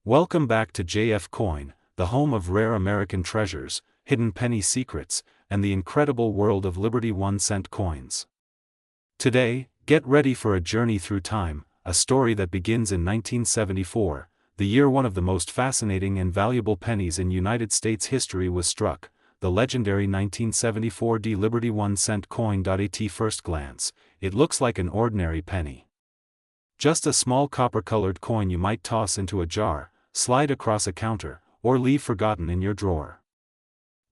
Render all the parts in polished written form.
Welcome back to JF Coin, the home of rare American treasures, hidden penny secrets, and the incredible world of Liberty 1-cent coins. Today, get ready for a journey through time, a story that begins in 1974, the year one of the most fascinating and valuable pennies in United States history was struck, the legendary 1974 Liberty 1-cent coin. At first glance, it looks like an ordinary penny. Just a small copper-colored coin you might toss into a jar, slide across a counter, or leave forgotten in your drawer.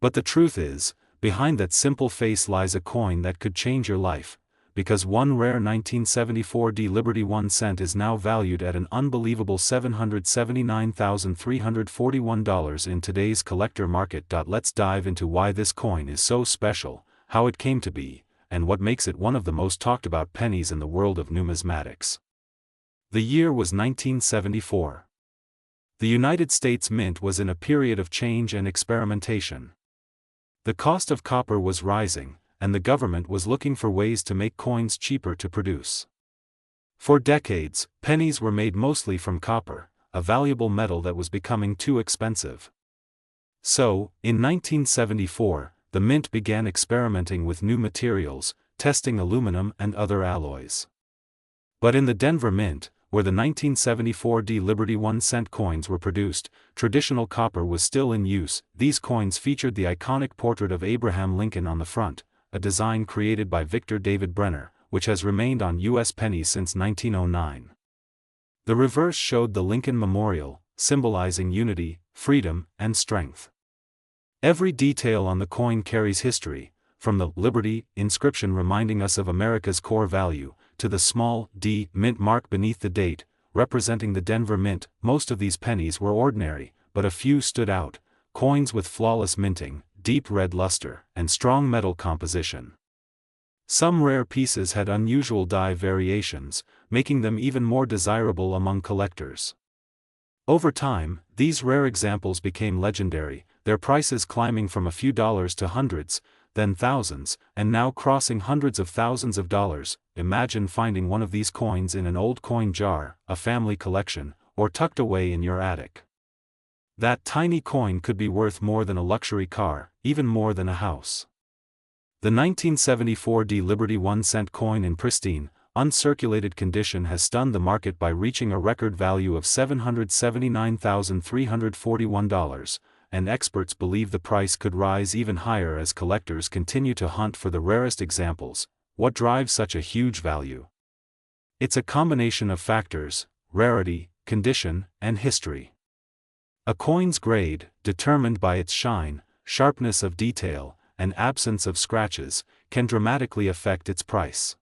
But the truth is, behind that simple face lies a coin that could change your life, because one rare 1974 Liberty 1 cent is now valued at an unbelievable $779,341 in today's collector market. Let's dive into why this coin is so special, how it came to be, and what makes it one of the most talked about pennies in the world of numismatics. The year was 1974. The United States Mint was in a period of change and experimentation. The cost of copper was rising, and the government was looking for ways to make coins cheaper to produce. For decades, pennies were made mostly from copper, a valuable metal that was becoming too expensive. So, in 1974, the Mint began experimenting with new materials, testing aluminum and other alloys. But in the Denver Mint, where the 1974 Liberty 1-cent coins were produced, traditional copper was still in use. These coins featured the iconic portrait of Abraham Lincoln on the front, a design created by Victor David Brenner, which has remained on U.S. pennies since 1909. The reverse showed the Lincoln Memorial, symbolizing unity, freedom, and strength. Every detail on the coin carries history, from the Liberty inscription reminding us of America's core value, to the small D mint mark beneath the date, representing the Denver Mint. Most of these pennies were ordinary, but a few stood out, coins with flawless minting, deep red luster, and strong metal composition. Some rare pieces had unusual die variations, making them even more desirable among collectors. Over time, these rare examples became legendary, their prices climbing from a few dollars to hundreds, then thousands, and now crossing hundreds of thousands of dollars. Imagine finding one of these coins in an old coin jar, a family collection, or tucked away in your attic. That tiny coin could be worth more than a luxury car, even more than a house. The 1974 Liberty 1-cent coin in pristine, uncirculated condition has stunned the market by reaching a record value of $779,341. And experts believe the price could rise even higher as collectors continue to hunt for the rarest examples. What drives such a huge value? It's a combination of factors: rarity, condition, and history. A coin's grade, determined by its shine, sharpness of detail, and absence of scratches, can dramatically affect its price.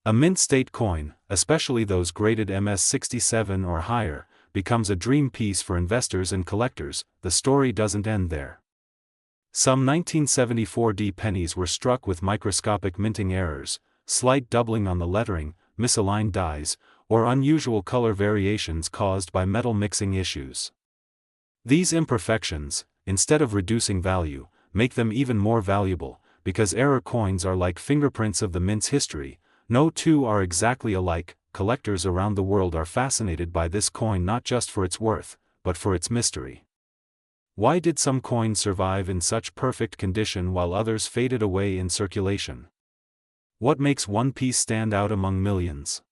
A mint state coin, especially those graded MS67 or higher, becomes a dream piece for investors and collectors. The story doesn't end there. Some 1974 pennies were struck with microscopic minting errors, slight doubling on the lettering, misaligned dies, or unusual color variations caused by metal mixing issues. These imperfections, instead of reducing value, make them even more valuable, because error coins are like fingerprints of the mint's history. No two are exactly alike. Collectors around the world are fascinated by this coin not just for its worth, but for its mystery. Why did some coins survive in such perfect condition while others faded away in circulation? What makes one piece stand out among millions?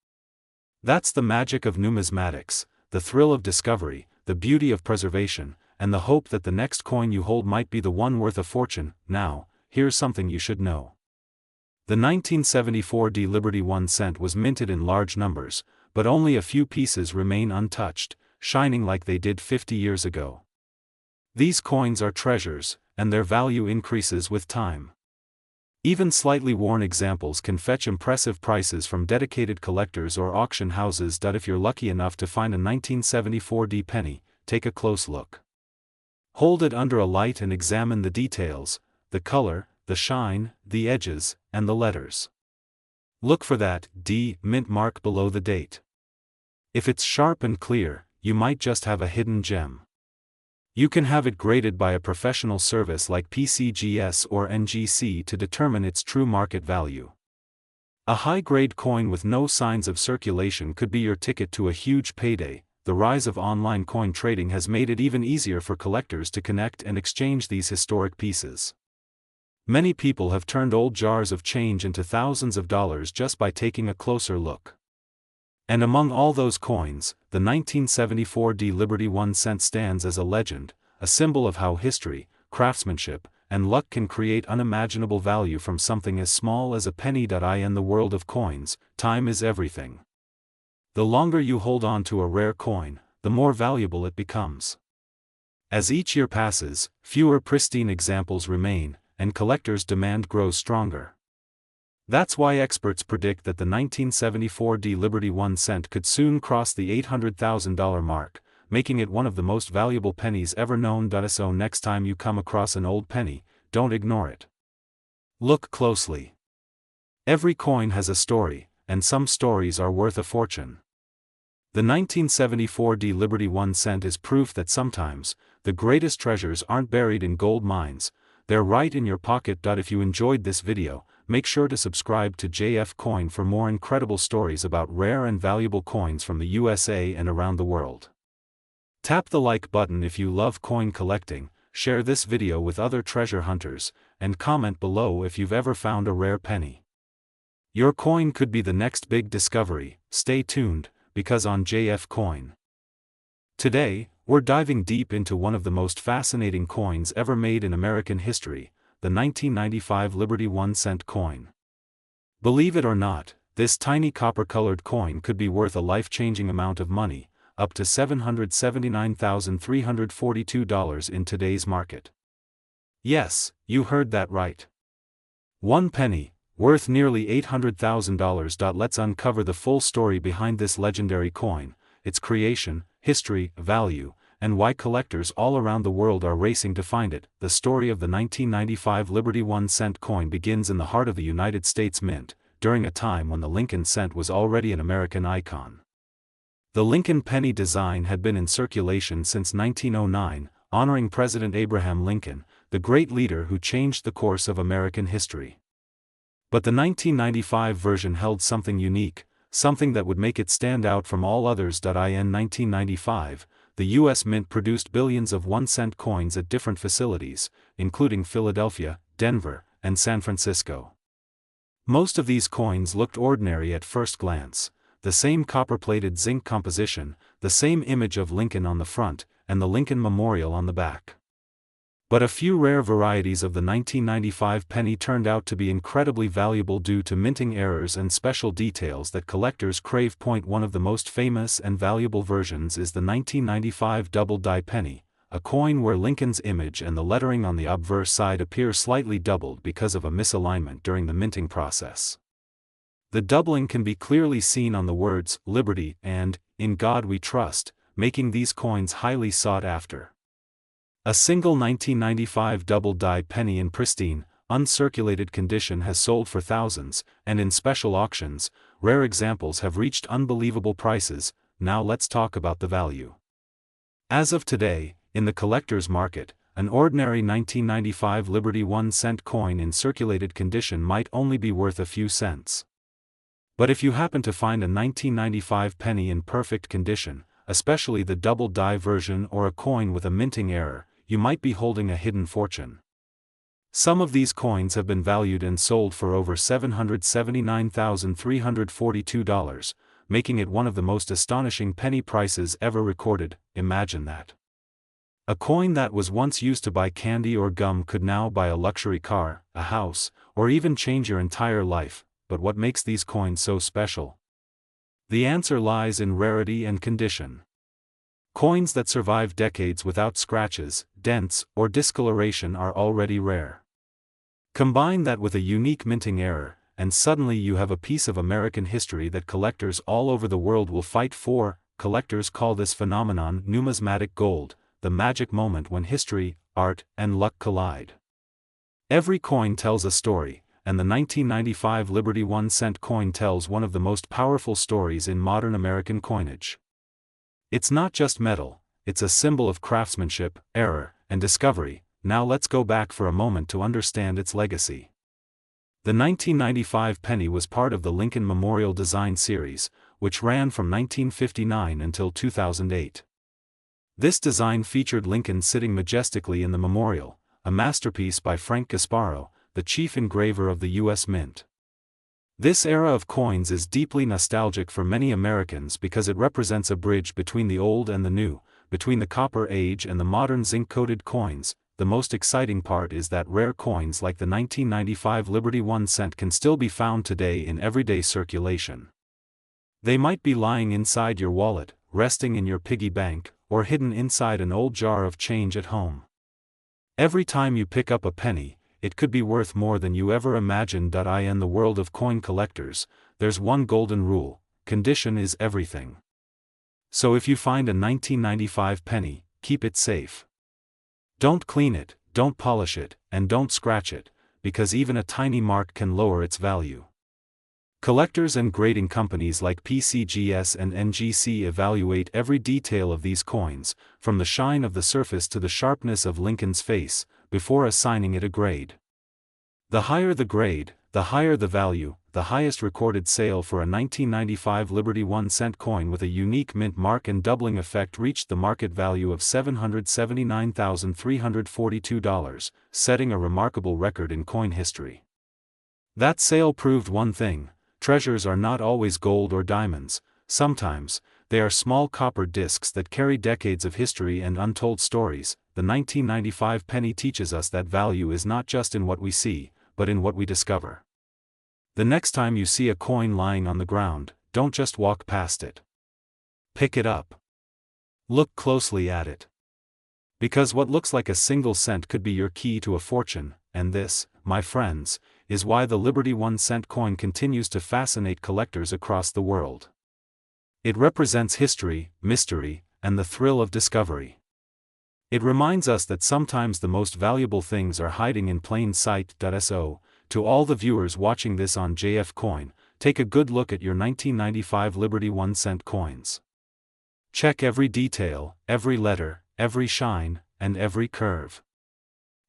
That's the magic of numismatics, the thrill of discovery, the beauty of preservation, and the hope that the next coin you hold might be the one worth a fortune. Now, here's something you should know. The 1974 Liberty 1 cent was minted in large numbers, but only a few pieces remain untouched, shining like they did 50 years ago. These coins are treasures, and their value increases with time. Even slightly worn examples can fetch impressive prices from dedicated collectors or auction houses. If you're lucky enough to find a 1974 penny, take a close look. Hold it under a light and examine the details: the color, the shine, the edges, and the letters. Look for that D mint mark below the date. If it's sharp and clear, you might just have a hidden gem. You can have it graded by a professional service like PCGS or NGC to determine its true market value. A high-grade coin with no signs of circulation could be your ticket to a huge payday. the rise of online coin trading has made it even easier for collectors to connect and exchange these historic pieces. Many people have turned old jars of change into thousands of dollars just by taking a closer look. And among all those coins, the 1974 Liberty 1 cent stands as a legend, a symbol of how history, craftsmanship, and luck can create unimaginable value from something as small as a penny. In the world of coins, time is everything. The longer you hold on to a rare coin, the more valuable it becomes. As each year passes, fewer pristine examples remain, and collectors' demand grows stronger. That's why experts predict that the 1974 Liberty 1 cent could soon cross the $800,000 mark, making it one of the most valuable pennies ever known. So next time you come across an old penny, don't ignore it. Look closely. Every coin has a story, and some stories are worth a fortune. The 1974 Liberty 1 cent is proof that sometimes, the greatest treasures aren't buried in gold mines, they're right in your pocket. If you enjoyed this video, make sure to subscribe to JF Coin for more incredible stories about rare and valuable coins from the USA and around the world. Tap the like button if you love coin collecting, share this video with other treasure hunters, and comment below if you've ever found a rare penny. Your coin could be the next big discovery. Stay tuned, because on JF Coin today, we're diving deep into one of the most fascinating coins ever made in American history, the 1995 Liberty 1 cent coin. Believe it or not, this tiny copper-colored coin could be worth a life-changing amount of money, up to $779,342 in today's market. Yes, you heard that right. One penny, worth nearly $800,000. Let's uncover the full story behind this legendary coin, its creation, history, value, and why collectors all around the world are racing to find it. The story of the 1995 Liberty 1 cent coin begins in the heart of the United States Mint, during a time when the Lincoln cent was already an American icon. The Lincoln penny design had been in circulation since 1909, honoring President Abraham Lincoln, the great leader who changed the course of American history. But the 1995 version held something unique, something that would make it stand out from all others. In 1995, the U.S. Mint produced billions of 1-cent coins at different facilities, including Philadelphia, Denver, and San Francisco. Most of these coins looked ordinary at first glance. The same copper-plated zinc composition, the same image of Lincoln on the front, and the Lincoln Memorial on the back. But a few rare varieties of the 1995 penny turned out to be incredibly valuable due to minting errors and special details that collectors crave. One of the most famous and valuable versions is the 1995 double-die penny, a coin where Lincoln's image and the lettering on the obverse side appear slightly doubled because of a misalignment during the minting process. The doubling can be clearly seen on the words "Liberty" and "In God We Trust," making these coins highly sought after. A single 1995 double-die penny in pristine, uncirculated condition has sold for thousands, and in special auctions, rare examples have reached unbelievable prices. Now let's talk about the value. As of today, in the collector's market, an ordinary 1995 Liberty 1 cent coin in circulated condition might only be worth a few cents. But if you happen to find a 1995 penny in perfect condition, especially the double-die version or a coin with a minting error, you might be holding a hidden fortune. Some of these coins have been valued and sold for over $779,342, making it one of the most astonishing penny prices ever recorded. Imagine that. A coin that was once used to buy candy or gum could now buy a luxury car, a house, or even change your entire life. But what makes these coins so special? The answer lies in rarity and condition. Coins that survive decades without scratches, dents, or discoloration are already rare. Combine that with a unique minting error, and suddenly you have a piece of American history that collectors all over the world will fight for. Collectors call this phenomenon numismatic gold, the magic moment when history, art, and luck collide. Every coin tells a story, and the 1995 Liberty 1 cent coin tells one of the most powerful stories in modern American coinage. It's not just metal, it's a symbol of craftsmanship, error, and discovery. Now let's go back for a moment to understand its legacy. The 1995 penny was part of the Lincoln Memorial Design Series, which ran from 1959 until 2008. This design featured Lincoln sitting majestically in the memorial, a masterpiece by Frank Gasparo, the chief engraver of the U.S. Mint. This era of coins is deeply nostalgic for many Americans because it represents a bridge between the old and the new, between the Copper Age and the modern zinc-coated coins. The most exciting part is that rare coins like the 1995 Liberty 1 cent can still be found today in everyday circulation. They might be lying inside your wallet, resting in your piggy bank, or hidden inside an old jar of change at home. Every time you pick up a penny, it could be worth more than you ever imagined. In the world of coin collectors, there's one golden rule: condition is everything. So if you find a 1995 penny, keep it safe. Don't clean it, don't polish it, and don't scratch it, because even a tiny mark can lower its value. Collectors and grading companies like PCGS and NGC evaluate every detail of these coins, from the shine of the surface to the sharpness of Lincoln's face, before assigning it a grade. The higher the grade, the higher the value. The highest recorded sale for a 1995 Liberty 1 cent coin with a unique mint mark and doubling effect reached the market value of $779,342, setting a remarkable record in coin history. That sale proved one thing: treasures are not always gold or diamonds. Sometimes, they are small copper discs that carry decades of history and untold stories. The 1995 penny teaches us that value is not just in what we see, but in what we discover. The next time you see a coin lying on the ground, don't just walk past it. Pick it up. Look closely at it. Because what looks like a single cent could be your key to a fortune, and this, my friends, is why the Liberty 1 cent coin continues to fascinate collectors across the world. It represents history, mystery, and the thrill of discovery. It reminds us that sometimes the most valuable things are hiding in plain sight. So, to all the viewers watching this on JF Coin, take a good look at your 1995 Liberty 1 cent coins. Check every detail, every letter, every shine, and every curve.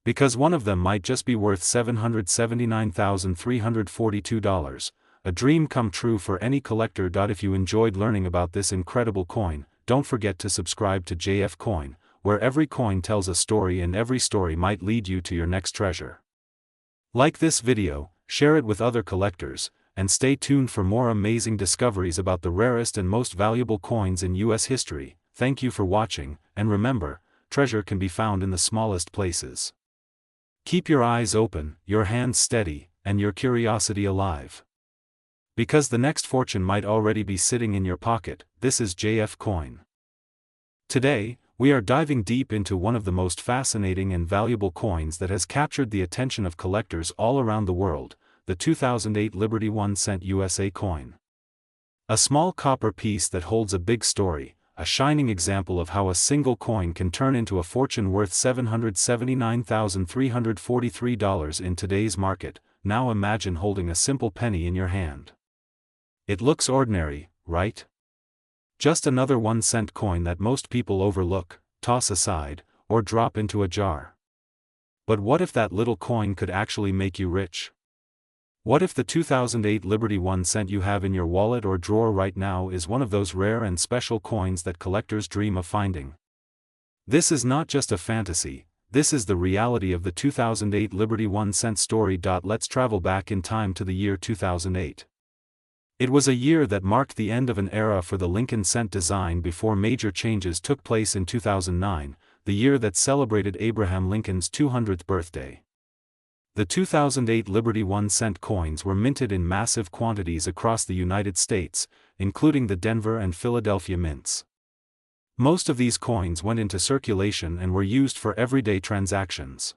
Because one of them might just be worth $779,342, a dream come true for any collector. If you enjoyed learning about this incredible coin, don't forget to subscribe to JF Coin, where every coin tells a story and every story might lead you to your next treasure. Like this video, share it with other collectors, and stay tuned for more amazing discoveries about the rarest and most valuable coins in US history. Thank you for watching, and remember, treasure can be found in the smallest places. Keep your eyes open, your hands steady, and your curiosity alive. Because the next fortune might already be sitting in your pocket. This is JF Coin. Today, we are diving deep into one of the most fascinating and valuable coins that has captured the attention of collectors all around the world, the 2008 Liberty 1 cent USA coin. A small copper piece that holds a big story, a shining example of how a single coin can turn into a fortune worth $779,343 in today's market. Now imagine holding a simple penny in your hand. It looks ordinary, right? Just another 1 cent coin that most people overlook, toss aside, or drop into a jar. But what if that little coin could actually make you rich? What if the 2008 Liberty 1 cent you have in your wallet or drawer right now is one of those rare and special coins that collectors dream of finding? This is not just a fantasy, this is the reality of the 2008 Liberty 1 cent story. Let's travel back in time to the year 2008. It was a year that marked the end of an era for the Lincoln cent design before major changes took place in 2009, the year that celebrated Abraham Lincoln's 200th birthday. The 2008 Liberty 1 cent coins were minted in massive quantities across the United States, including the Denver and Philadelphia mints. Most of these coins went into circulation and were used for everyday transactions.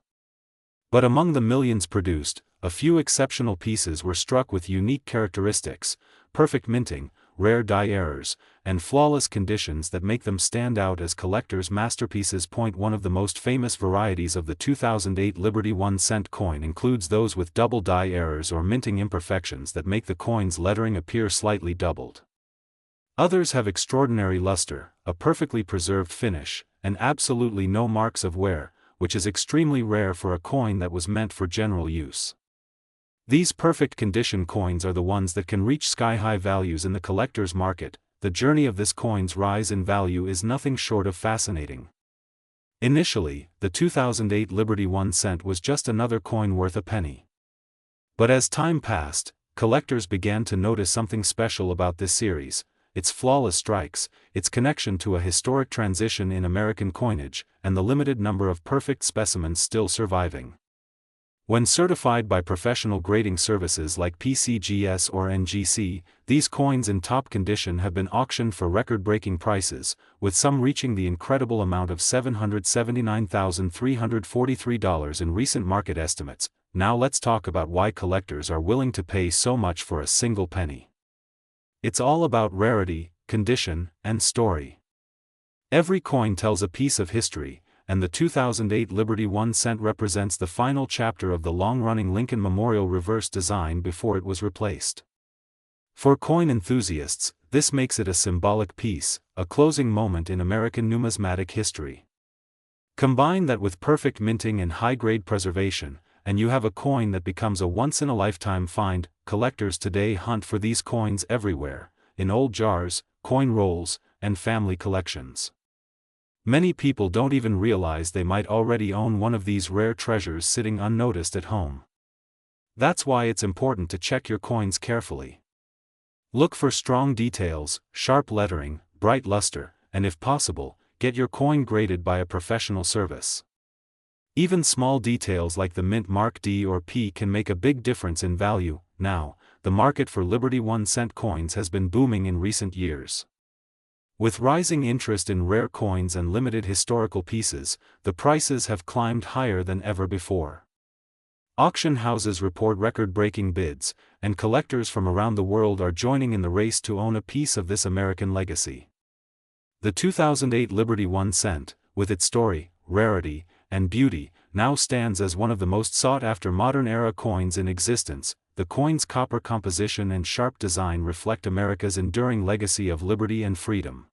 But among the millions produced, a few exceptional pieces were struck with unique characteristics, perfect minting, rare die errors, and flawless conditions that make them stand out as collectors' masterpieces. One of the most famous varieties of the 2008 Liberty 1 cent coin includes those with double die errors or minting imperfections that make the coin's lettering appear slightly doubled. Others have extraordinary luster, a perfectly preserved finish, and absolutely no marks of wear, which is extremely rare for a coin that was meant for general use. These perfect condition coins are the ones that can reach sky-high values in the collector's market. The journey of this coin's rise in value is nothing short of fascinating. Initially, the 2008 Liberty 1 cent was just another coin worth a penny. But as time passed, collectors began to notice something special about this series: its flawless strikes, its connection to a historic transition in American coinage, and the limited number of perfect specimens still surviving. When certified by professional grading services like PCGS or NGC, these coins in top condition have been auctioned for record-breaking prices, with some reaching the incredible amount of $779,343 in recent market estimates. Now let's talk about why collectors are willing to pay so much for a single penny. It's all about rarity, condition, and story. Every coin tells a piece of history, and the 2008 Liberty 1 cent represents the final chapter of the long-running Lincoln Memorial reverse design before it was replaced. For coin enthusiasts, this makes it a symbolic piece, a closing moment in American numismatic history. Combine that with perfect minting and high-grade preservation, and you have a coin that becomes a once-in-a-lifetime find. Collectors today hunt for these coins everywhere, in old jars, coin rolls, and family collections. Many people don't even realize they might already own one of these rare treasures sitting unnoticed at home. That's why it's important to check your coins carefully. Look for strong details, sharp lettering, bright luster, and if possible, get your coin graded by a professional service. Even small details like the mint mark D or P can make a big difference in value. Now, the market for Liberty 1 cent coins has been booming in recent years. With rising interest in rare coins and limited historical pieces, the prices have climbed higher than ever before. Auction houses report record-breaking bids, and collectors from around the world are joining in the race to own a piece of this American legacy. The 2008 Liberty 1 cent, with its story, rarity, and beauty, now stands as one of the most sought-after modern-era coins in existence. The coin's copper composition and sharp design reflect America's enduring legacy of liberty and freedom.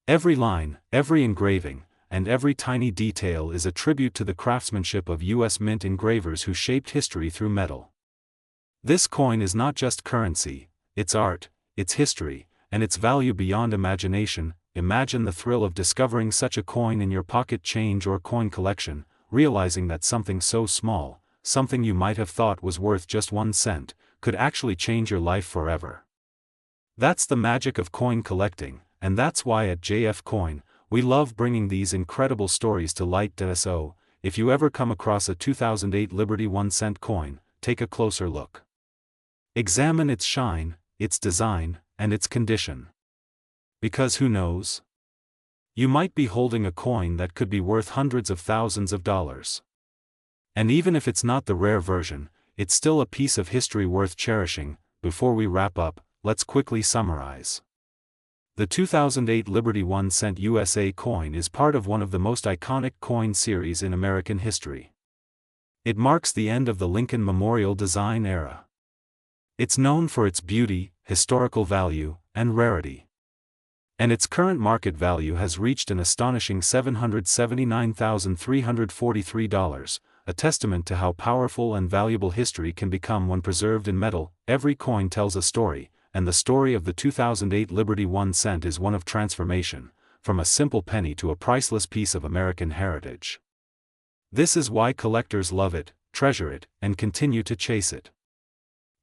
Every line, every engraving, and every tiny detail is a tribute to the craftsmanship of U.S. mint engravers who shaped history through metal. This coin is not just currency, it's art, it's history, and its value beyond imagination. Imagine the thrill of discovering such a coin in your pocket change or coin collection, realizing that something so small, something you might have thought was worth just 1 cent, could actually change your life forever. That's the magic of coin collecting, and that's why at JF Coin, we love bringing these incredible stories to light. So, if you ever come across a 2008 Liberty 1 cent coin, take a closer look. Examine its shine, its design, and its condition. Because who knows? You might be holding a coin that could be worth hundreds of thousands of dollars. And even if it's not the rare version, it's still a piece of history worth cherishing. Before we wrap up, let's quickly summarize. The 2008 Liberty 1 cent USA coin is part of one of the most iconic coin series in American history. It marks the end of the Lincoln Memorial design era. It's known for its beauty, historical value, and rarity. And its current market value has reached an astonishing $779,343, a testament to how powerful and valuable history can become when preserved in metal. Every coin tells a story, and the story of the 2008 Liberty 1 cent is one of transformation, from a simple penny to a priceless piece of American heritage. This is why collectors love it, treasure it, and continue to chase it.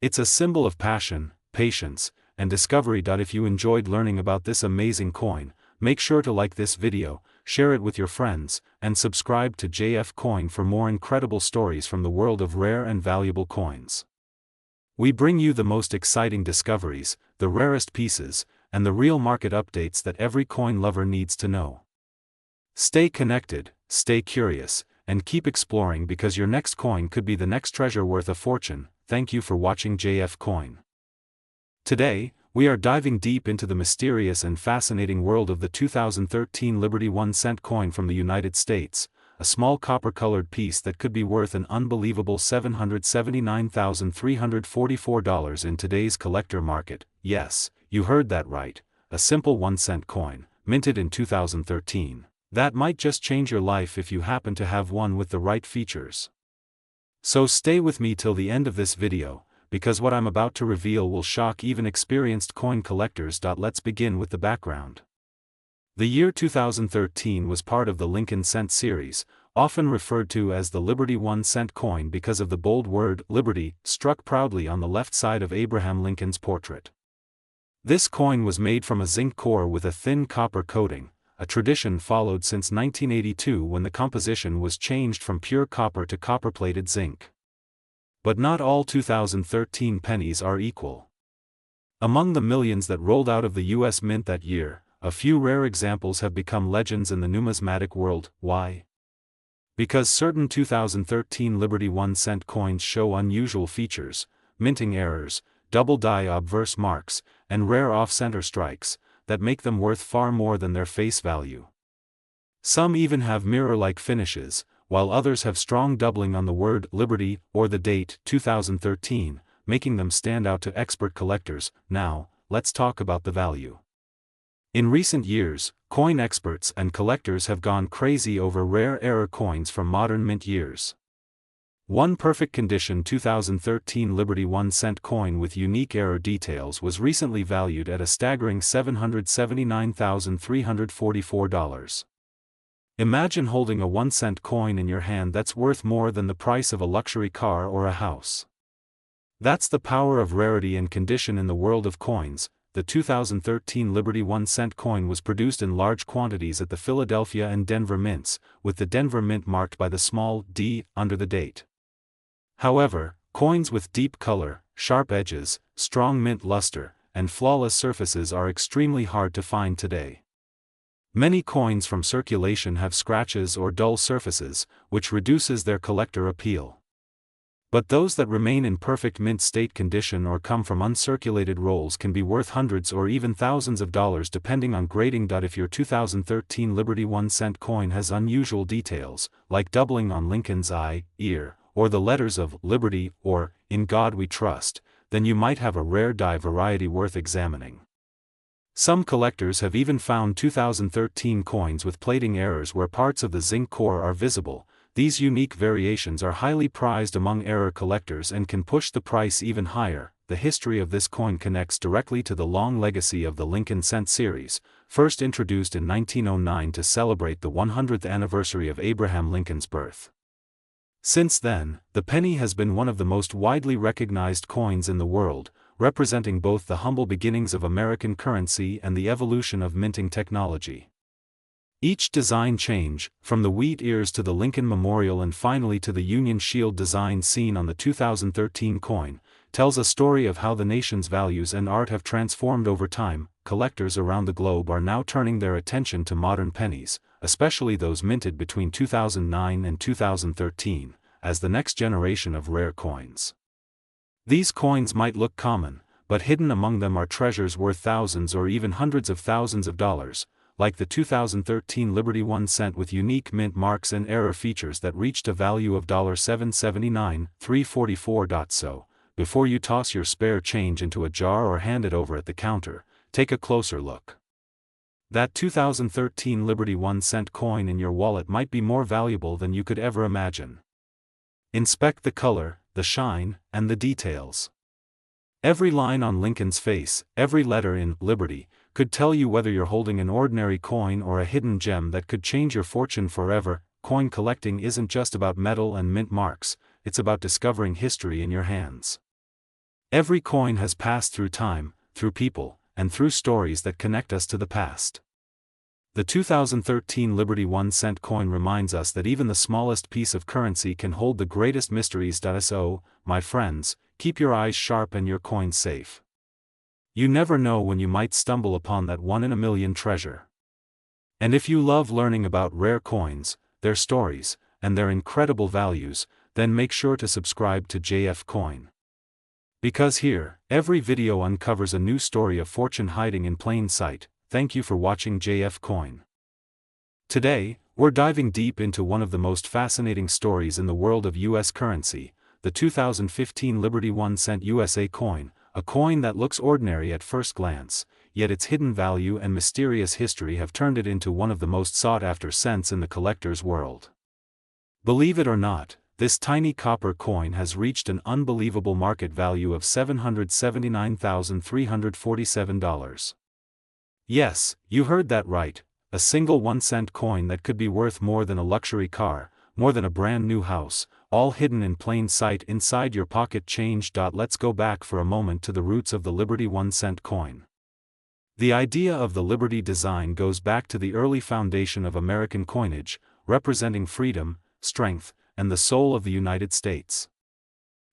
It's a symbol of passion, patience, and discovery. If you enjoyed learning about this amazing coin, make sure to like this video, share it with your friends, and subscribe to JF Coin for more incredible stories from the world of rare and valuable coins. We bring you the most exciting discoveries, the rarest pieces, and the real market updates that every coin lover needs to know. Stay connected, stay curious, and keep exploring, because your next coin could be the next treasure worth a fortune. Thank you for watching JF Coin. Today, we are diving deep into the mysterious and fascinating world of the 2013 Liberty 1 cent coin from the United States, a small copper-colored piece that could be worth an unbelievable $779,344 in today's collector market. Yes, you heard that right, a simple 1 cent coin, minted in 2013. That might just change your life if you happen to have one with the right features. So stay with me till the end of this video, because what I'm about to reveal will shock even experienced coin collectors. Let's begin with the background. The year 2013 was part of the Lincoln Cent series, often referred to as the Liberty 1-cent coin because of the bold word "Liberty" struck proudly on the left side of Abraham Lincoln's portrait. This coin was made from a zinc core with a thin copper coating, a tradition followed since 1982 when the composition was changed from pure copper to copper-plated zinc. But not all 2013 pennies are equal. Among the millions that rolled out of the U.S. Mint that year, a few rare examples have become legends in the numismatic world. Why? Because certain 2013 Liberty 1-cent coins show unusual features, minting errors, double die obverse marks, and rare off-center strikes, that make them worth far more than their face value. Some even have mirror-like finishes, while others have strong doubling on the word "Liberty" or the date 2013, making them stand out to expert collectors. Now, let's talk about the value. In recent years, coin experts and collectors have gone crazy over rare error coins from modern mint years. One perfect condition 2013 Liberty 1-cent coin with unique error details was recently valued at a staggering $779,344. Imagine holding a 1-cent coin in your hand that's worth more than the price of a luxury car or a house. That's the power of rarity and condition in the world of coins. The 2013 Liberty 1-cent coin was produced in large quantities at the Philadelphia and Denver mints, with the Denver mint marked by the small d under the date. However, coins with deep color, sharp edges, strong mint luster, and flawless surfaces are extremely hard to find today. Many coins from circulation have scratches or dull surfaces, which reduces their collector appeal. But those that remain in perfect mint state condition or come from uncirculated rolls can be worth hundreds or even thousands of dollars depending on grading. If your 2013 Liberty 1-cent coin has unusual details, like doubling on Lincoln's eye, ear, or the letters of Liberty or In God We Trust, then you might have a rare die variety worth examining. Some collectors have even found 2013 coins with plating errors where parts of the zinc core are visible. These unique variations are highly prized among error collectors and can push the price even higher. The history of this coin connects directly to the long legacy of the Lincoln Cent series, first introduced in 1909 to celebrate the 100th anniversary of Abraham Lincoln's birth. Since then, the penny has been one of the most widely recognized coins in the world, representing both the humble beginnings of American currency and the evolution of minting technology. Each design change, from the wheat ears to the Lincoln Memorial and finally to the Union Shield design seen on the 2013 coin, tells a story of how the nation's values and art have transformed over time. Collectors around the globe are now turning their attention to modern pennies, especially those minted between 2009 and 2013, as the next generation of rare coins. These coins might look common, but hidden among them are treasures worth thousands or even hundreds of thousands of dollars, like the 2013 Liberty 1-cent with unique mint marks and error features that reached a value of $779,344. So, before you toss your spare change into a jar or hand it over at the counter, take a closer look. That 2013 Liberty 1-cent coin in your wallet might be more valuable than you could ever imagine. Inspect the color, the shine, and the details. Every line on Lincoln's face, every letter in Liberty, could tell you whether you're holding an ordinary coin or a hidden gem that could change your fortune forever. Coin collecting isn't just about metal and mint marks, it's about discovering history in your hands. Every coin has passed through time, through people, and through stories that connect us to the past. The 2013 Liberty 1-cent coin reminds us that even the smallest piece of currency can hold the greatest mysteries. So, my friends, keep your eyes sharp and your coins safe. You never know when you might stumble upon that one-in-a-million treasure. And if you love learning about rare coins, their stories, and their incredible values, then make sure to subscribe to JF Coin. Because here, every video uncovers a new story of fortune hiding in plain sight. Thank you for watching JF Coin. Today, we're diving deep into one of the most fascinating stories in the world of US currency, the 2015 Liberty 1-cent USA coin, a coin that looks ordinary at first glance, yet its hidden value and mysterious history have turned it into one of the most sought-after cents in the collector's world. Believe it or not, this tiny copper coin has reached an unbelievable market value of $779,347. Yes, you heard that right, a single 1-cent coin that could be worth more than a luxury car, more than a brand new house, all hidden in plain sight inside your pocket change. Let's go back for a moment to the roots of the Liberty 1-cent coin. The idea of the Liberty design goes back to the early foundation of American coinage, representing freedom, strength, and the soul of the United States.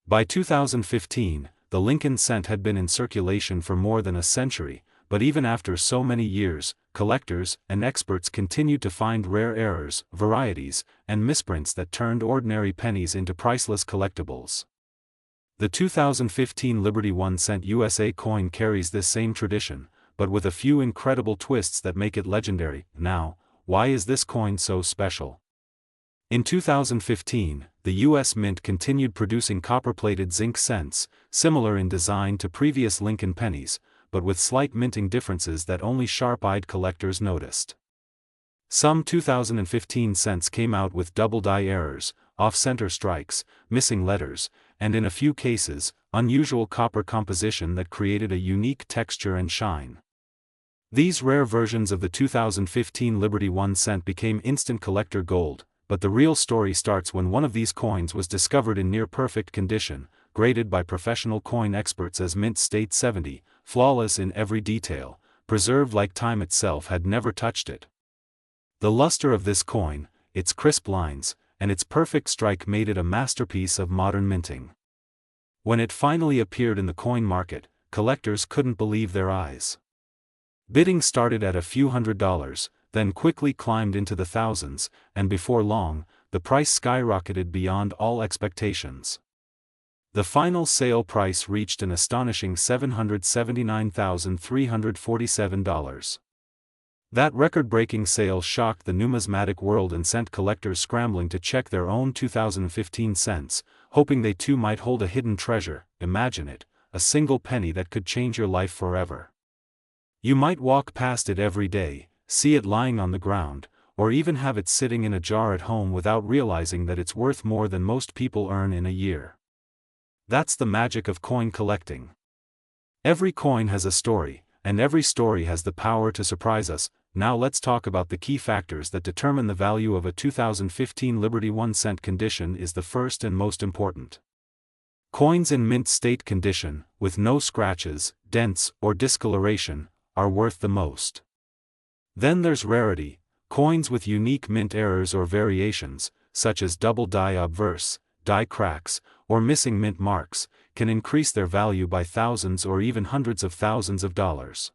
By 2015, the Lincoln cent had been in circulation for more than a century, but even after so many years, collectors and experts continued to find rare errors, varieties, and misprints that turned ordinary pennies into priceless collectibles. The 2015 Liberty 1-cent USA coin carries this same tradition, but with a few incredible twists that make it legendary. Now, why is this coin so special? In 2015, the U.S. Mint continued producing copper-plated zinc cents, similar in design to previous Lincoln pennies, but with slight minting differences that only sharp-eyed collectors noticed. Some 2015 cents came out with double-die errors, off-center strikes, missing letters, and in a few cases, unusual copper composition that created a unique texture and shine. These rare versions of the 2015 Liberty 1 cent became instant collector gold, but the real story starts when one of these coins was discovered in near-perfect condition, graded by professional coin experts as mint state 70, flawless in every detail, preserved like time itself had never touched it. The luster of this coin, its crisp lines, and its perfect strike made it a masterpiece of modern minting. When it finally appeared in the coin market, collectors couldn't believe their eyes. Bidding started at a few $100s, then quickly climbed into the thousands, and before long, the price skyrocketed beyond all expectations. The final sale price reached an astonishing $779,347. That record-breaking sale shocked the numismatic world and sent collectors scrambling to check their own 2015 cents, hoping they too might hold a hidden treasure. Imagine it, a single penny that could change your life forever. You might walk past it every day, see it lying on the ground, or even have it sitting in a jar at home without realizing that it's worth more than most people earn in a year. That's the magic of coin collecting. Every coin has a story, and every story has the power to surprise us. Now let's talk about the key factors that determine the value of a 2015 Liberty 1 cent condition. Is the first and most important. Coins in mint state condition, with no scratches, dents, or discoloration, are worth the most. Then there's rarity. Coins with unique mint errors or variations, such as double die obverse, die cracks, or missing mint marks, can increase their value by thousands or even hundreds of thousands of dollars.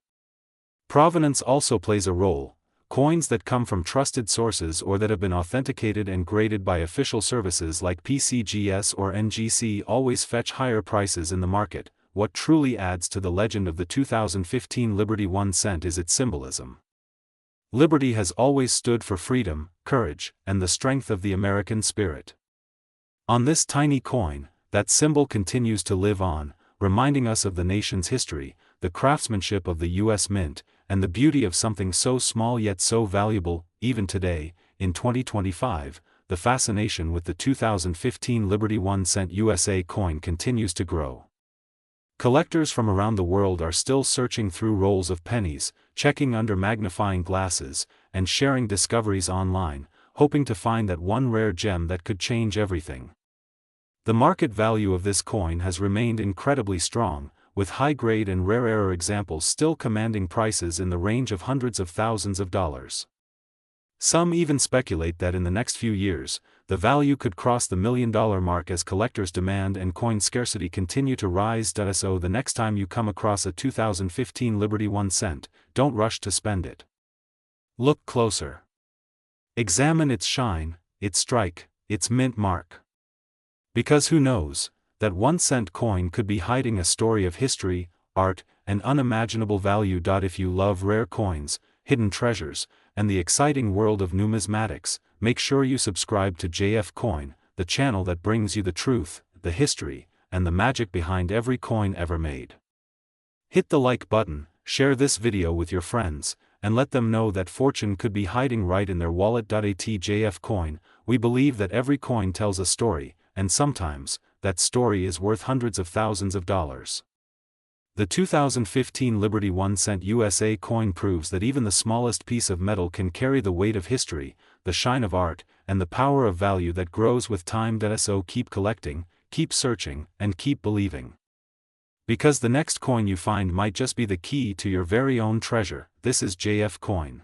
Provenance also plays a role. Coins that come from trusted sources or that have been authenticated and graded by official services like PCGS or NGC always fetch higher prices in the market. What truly adds to the legend of the 2015 Liberty 1 cent is its symbolism. Liberty has always stood for freedom, courage, and the strength of the American spirit. On this tiny coin, that symbol continues to live on, reminding us of the nation's history, the craftsmanship of the U.S. Mint, and the beauty of something so small yet so valuable. Even today, in 2025, the fascination with the 2015 Liberty 1 cent USA coin continues to grow. Collectors from around the world are still searching through rolls of pennies, checking under magnifying glasses, and sharing discoveries online, hoping to find that one rare gem that could change everything. The market value of this coin has remained incredibly strong, with high-grade and rare error examples still commanding prices in the range of hundreds of thousands of dollars. Some even speculate that in the next few years, the value could cross the $1 million mark as collectors' demand and coin scarcity continue to rise. So the next time you come across a 2015 Liberty 1 cent, don't rush to spend it. Look closer. Examine its shine, its strike, its mint mark. Because who knows, that 1 cent coin could be hiding a story of history, art, and unimaginable value. If you love rare coins, hidden treasures, and the exciting world of numismatics, make sure you subscribe to JF Coin, the channel that brings you the truth, the history, and the magic behind every coin ever made. Hit the like button, share this video with your friends, and let them know that fortune could be hiding right in their wallet. ATJF coin, we believe that every coin tells a story, and sometimes, that story is worth hundreds of thousands of dollars. The 2015 Liberty 1-cent USA coin proves that even the smallest piece of metal can carry the weight of history, the shine of art, and the power of value that grows with time. So keep collecting, keep searching, and keep believing. Because the next coin you find might just be the key to your very own treasure. This is JF Coin.